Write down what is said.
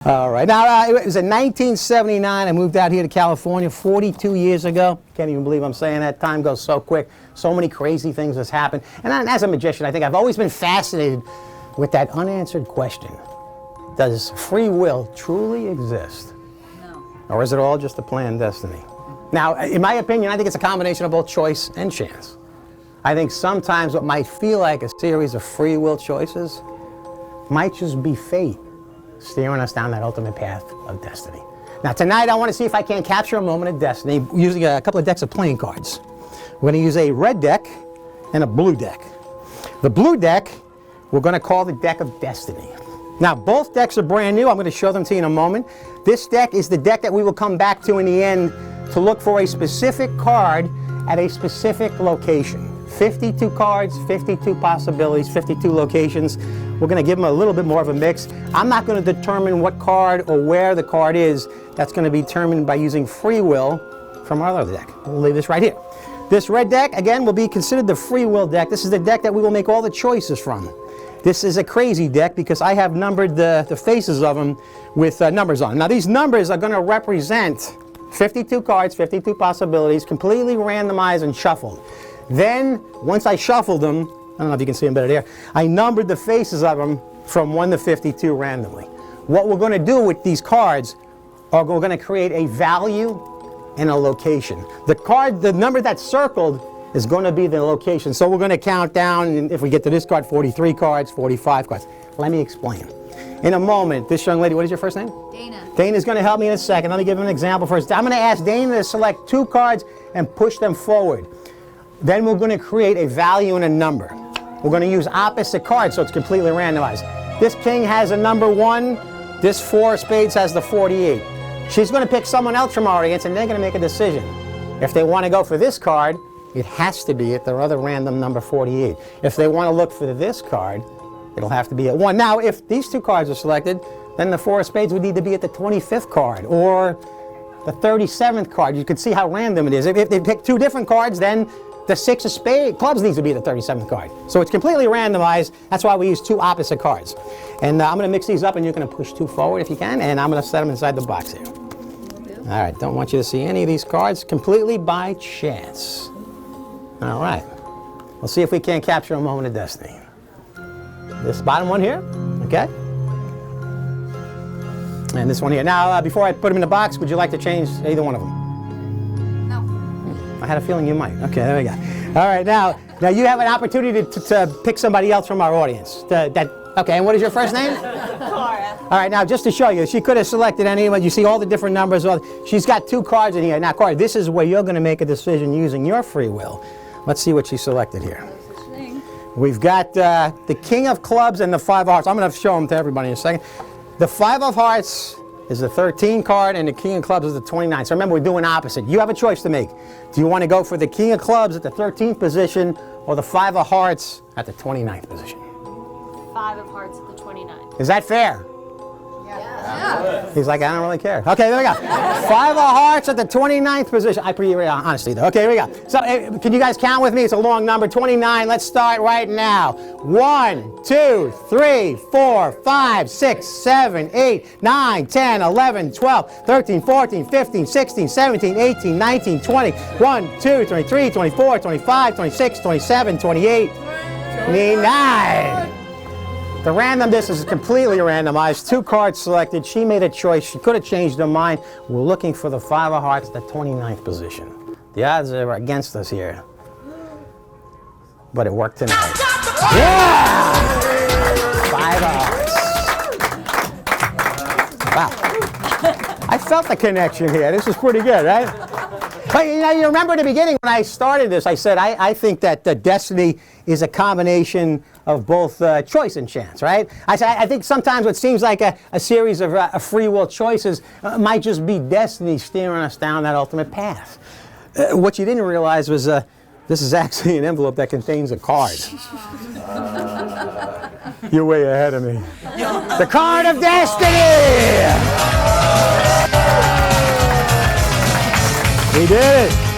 All right. Now, it was in 1979. I moved out here to California 42 years ago. Can't even believe I'm saying that. Time goes so quick. So many crazy things has happened. And as a magician, I think I've always been fascinated with that unanswered question. Does free will truly exist? No. Or is it all just a planned destiny? Now, in my opinion, I think it's a combination of both choice and chance. I think sometimes what might feel like a series of free will choices might just be fate steering us down that ultimate path of destiny. Now tonight I want to see if I can capture a moment of destiny using a couple of decks of playing cards. We're going to use a red deck and a blue deck. The blue deck we're going to call the deck of destiny. Now both decks are brand new. I'm going to show them to you in a moment. This deck is the deck that we will come back to in the end to look for a specific card at a specific location. 52 cards, 52 possibilities, 52 locations. We're going to give them a little bit more of a mix. I'm not going to determine what card or where the card is. That's going to be determined by using free will from our other deck. We'll leave this right here. This red deck, again, will be considered the free will deck. This is the deck that we will make all the choices from. This is a crazy deck because I have numbered the faces of them with numbers on. Now these numbers are going to represent 52 cards, 52 possibilities, completely randomized and shuffled. Then, once I shuffled them, I don't know if you can see them better there, I numbered the faces of them from 1 to 52 randomly. What we're going to do with these cards are we're going to create a value and a location. The number that's circled is going to be the location. So we're going to count down, and if we get to this card, 43 cards, 45 cards. Let me explain. In a moment, this young lady, what is your first name? Dana. Dana's going to help me in a second. Let me give him an example first. I'm going to ask Dana to select 2 cards and push them forward. Then we're going to create a value and a number. We're going to use opposite cards so it's completely randomized. This king has a number 1. This 4 of spades has the 48. She's going to pick someone else from our audience and they're going to make a decision. If they want to go for this card, it has to be at their other random number 48. If they want to look for this card, it'll have to be at 1. Now, if these 2 cards are selected, then the 4 of spades would need to be at the 25th card or the 37th card. You can see how random it is. If they pick 2 different cards, then the 6 of spades, clubs needs to be the 37th card. So it's completely randomized. That's why we use 2 opposite cards. And I'm going to mix these up and you're going to push 2 forward if you can. And I'm going to set them inside the box here. All right, don't want you to see any of these cards completely by chance. All right, we'll see if we can capture a moment of destiny. This bottom one here, okay? And this one here. Now, before I put them in the box, would you like to change either one of them? I had a feeling you might. Okay, there we go. All right, now you have an opportunity to pick somebody else from our audience. Okay, and what is your first name? Cora. All right, now just to show you, she could have selected anyone. You see all the different numbers. She's got 2 cards in here. Now, Cora, this is where you're going to make a decision using your free will. Let's see what she selected here. We've got the King of Clubs and the 5 of Hearts. I'm going to show them to everybody in a second. The 5 of Hearts is the 13 card and the King of Clubs is the 29. So remember, we're doing opposite. You have a choice to make. Do you want to go for the King of Clubs at the 13th position or the 5 of Hearts at the 29th position? 5 of Hearts at the 29th. Is that fair? Yeah. He's like, I don't really care. Okay, there we go. 5 of Hearts at the 29th position. I pretty honestly though. Okay, here we go. So can you guys count with me? It's a long number, 29. Let's start right now. 1, 2, 3, 4, 5, 6, 7, 8, 9, 10, 11, 12, 13, 14, 15, 16, 17, 18, 19, 20, 1, 2, 23, 24, 25, 26, 27, 28, 29. The randomness is completely randomized. 2 cards selected. She made a choice. She could have changed her mind. We're looking for the 5 of Hearts at the 29th position. The odds are against us here. But it worked tonight. Yeah! 5 of Hearts. Wow. I felt the connection here. This is pretty good, right? But you remember at the beginning when I started this, I said I think that destiny is a combination of both choice and chance, right? I said I think sometimes what seems like a series of free will choices might just be destiny steering us down that ultimate path. What you didn't realize was this is actually an envelope that contains a card. You're way ahead of me. The card of destiny! We did it!